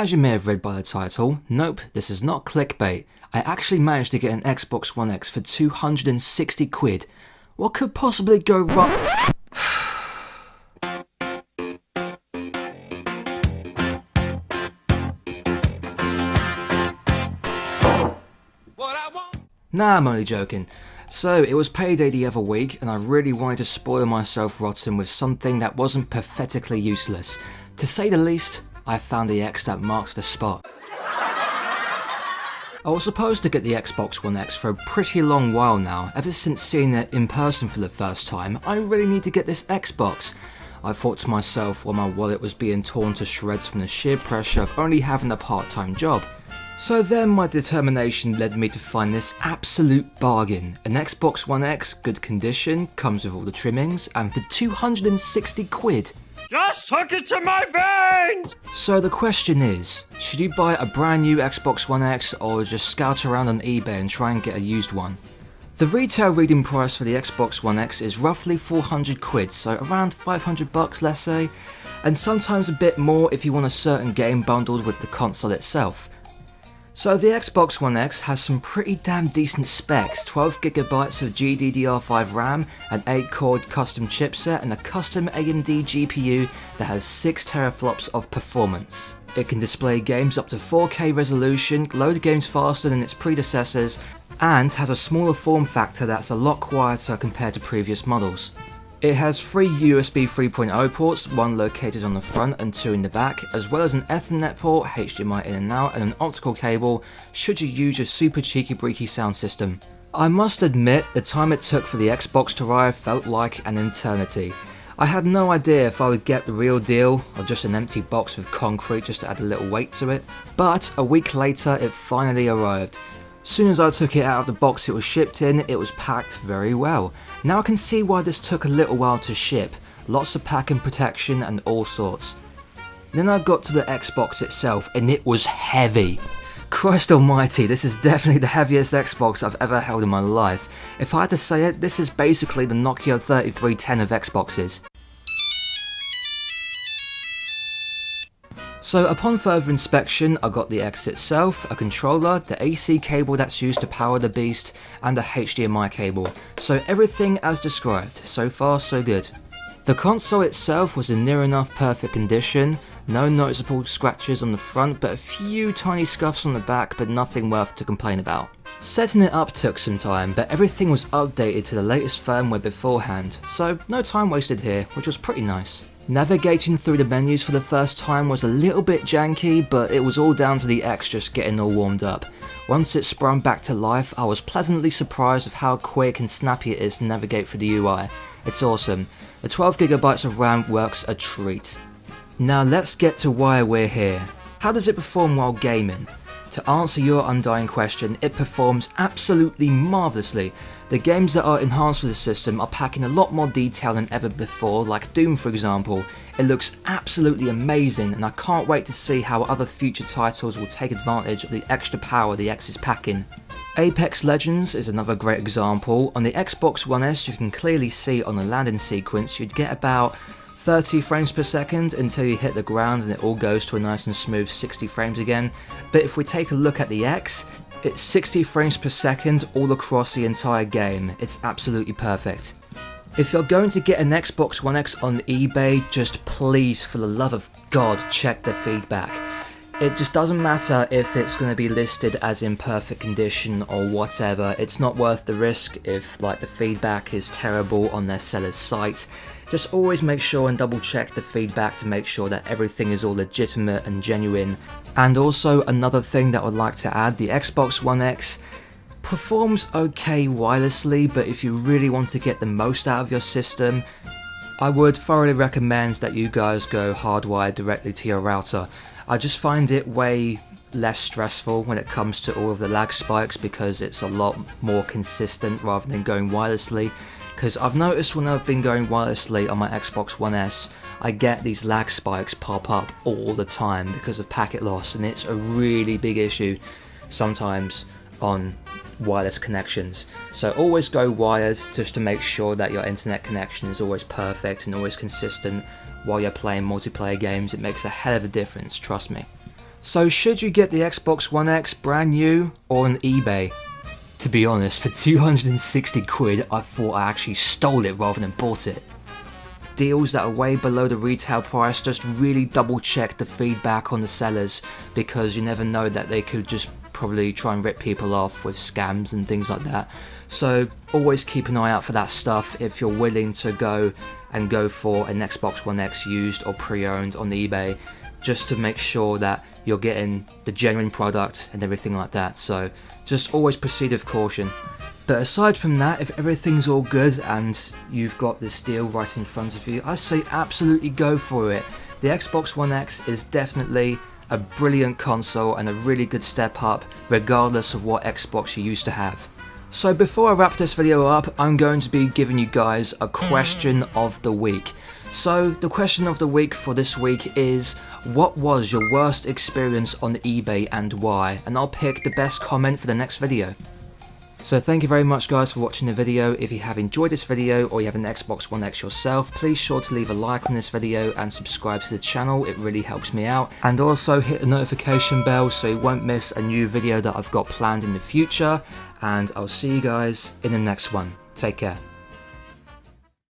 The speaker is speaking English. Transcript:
As you may have read by the title, nope, this is not clickbait. I actually managed to get an Xbox One X for 260 quid. What could possibly go wrong? Nah, I'm only joking. So, it was payday the other week, and I really wanted to spoil myself rotten with something that wasn't pathetically useless. To say the least, I found the X that marked the spot. I was supposed to get the Xbox One X for a pretty long while now. Ever since seeing it in person for the first time, I really need to get this Xbox. I thought to myself while my wallet was being torn to shreds from the sheer pressure of only having a part-time job. So then my determination led me to find this absolute bargain. An Xbox One X, good condition, comes with all the trimmings, and for 260 quid. Just hook it to my veins! So the question is, should you buy a brand new Xbox One X or just scout around on eBay and try and get a used one? The retail reading price for the Xbox One X is roughly 400 quid, so around 500 bucks let's say, and sometimes a bit more if you want a certain game bundled with the console itself. So the Xbox One X has some pretty damn decent specs, 12GB of GDDR5 RAM, an 8-core custom chipset and a custom AMD GPU that has 6 teraflops of performance. It can display games up to 4K resolution, load games faster than its predecessors, and has a smaller form factor that's a lot quieter compared to previous models. It has 3 USB 3.0 ports, one located on the front and 2 in the back, as well as an Ethernet port, HDMI in and out, and an optical cable should you use your super cheeky breeky sound system. I must admit, the time it took for the Xbox to arrive felt like an eternity. I had no idea if I would get the real deal or just an empty box with concrete just to add a little weight to it, but a week later it finally arrived. Soon as I took it out of the box it was shipped in, it was packed very well. Now I can see why this took a little while to ship, lots of packing protection and all sorts. Then I got to the Xbox itself and it was heavy. Christ almighty, this is definitely the heaviest Xbox I've ever held in my life. If I had to say it, this is basically the Nokia 3310 of Xboxes. So upon further inspection, I got the X itself, a controller, the AC cable that's used to power the beast, and a HDMI cable. So everything as described, so far so good. The console itself was in near enough perfect condition, no noticeable scratches on the front but a few tiny scuffs on the back, but nothing worth to complain about. Setting it up took some time, but everything was updated to the latest firmware beforehand, so no time wasted here, which was pretty nice. Navigating through the menus for the first time was a little bit janky, but it was all down to the X just getting all warmed up. Once it sprung back to life, I was pleasantly surprised of how quick and snappy it is to navigate through the UI. It's awesome. The 12GB of RAM works a treat. Now let's get to why we're here. How does it perform while gaming? To answer your undying question, it performs absolutely marvellously. The games that are enhanced for the system are packing a lot more detail than ever before, like Doom for example. It looks absolutely amazing and I can't wait to see how other future titles will take advantage of the extra power the X is packing. Apex.Legends is another great example. On the Xbox One S you can clearly see on the landing sequence you'd get about 30 frames per second until you hit the ground and it all goes to a nice and smooth 60 frames again. But if we take a look at the X, it's 60 frames per second all across the entire game. It's absolutely perfect. If you're going to get an Xbox One X on eBay, just please, for the love of God, check the feedback. It just doesn't matter if it's going to be listed as in perfect condition or whatever, it's not worth the risk if the feedback is terrible on their seller's site. Just always make sure and double check the feedback to make sure that everything is all legitimate and genuine. And also another thing that I would like to add, the Xbox One X performs okay wirelessly, but if you really want to get the most out of your system, I would thoroughly recommend that you guys go hardwired directly to your router. I just find it way less stressful when it comes to all of the lag spikes because it's a lot more consistent rather than going wirelessly. Because I've noticed when I've been going wirelessly on my Xbox One S, I get these lag spikes pop up all the time because of packet loss, and it's a really big issue sometimes on wireless connections. So always go wired just to make sure that your internet connection is always perfect and always consistent while you're playing multiplayer games. It makes a hell of a difference, trust me. So should you get the Xbox One X brand new or on eBay? To be honest, for 260 quid, I thought I actually stole it rather than bought it. Deals that are way below the retail price, just really double check the feedback on the sellers, because you never know that they could just probably try and rip people off with scams and things like that. So always keep an eye out for that stuff if you're willing to go for an Xbox One X used or pre-owned on eBay, just to make sure that you're getting the genuine product and everything like that. So just always proceed with caution. But aside from that, if everything's all good and you've got this deal right in front of you, I say absolutely go for it. The Xbox One X is definitely a brilliant console and a really good step up regardless of what Xbox you used to have. So before I wrap this video up, I'm going to be giving you guys a question of the week. So the question of the week for this week is, what was your worst experience on eBay and why? And I'll pick the best comment for the next video. So thank you very much guys for watching the video. If you have enjoyed this video or you have an Xbox One X yourself, please sure to leave a like on this video and subscribe to the channel, it really helps me out. And also hit the notification bell so you won't miss a new video that I've got planned in the future. And I'll see you guys in the next one. Take care.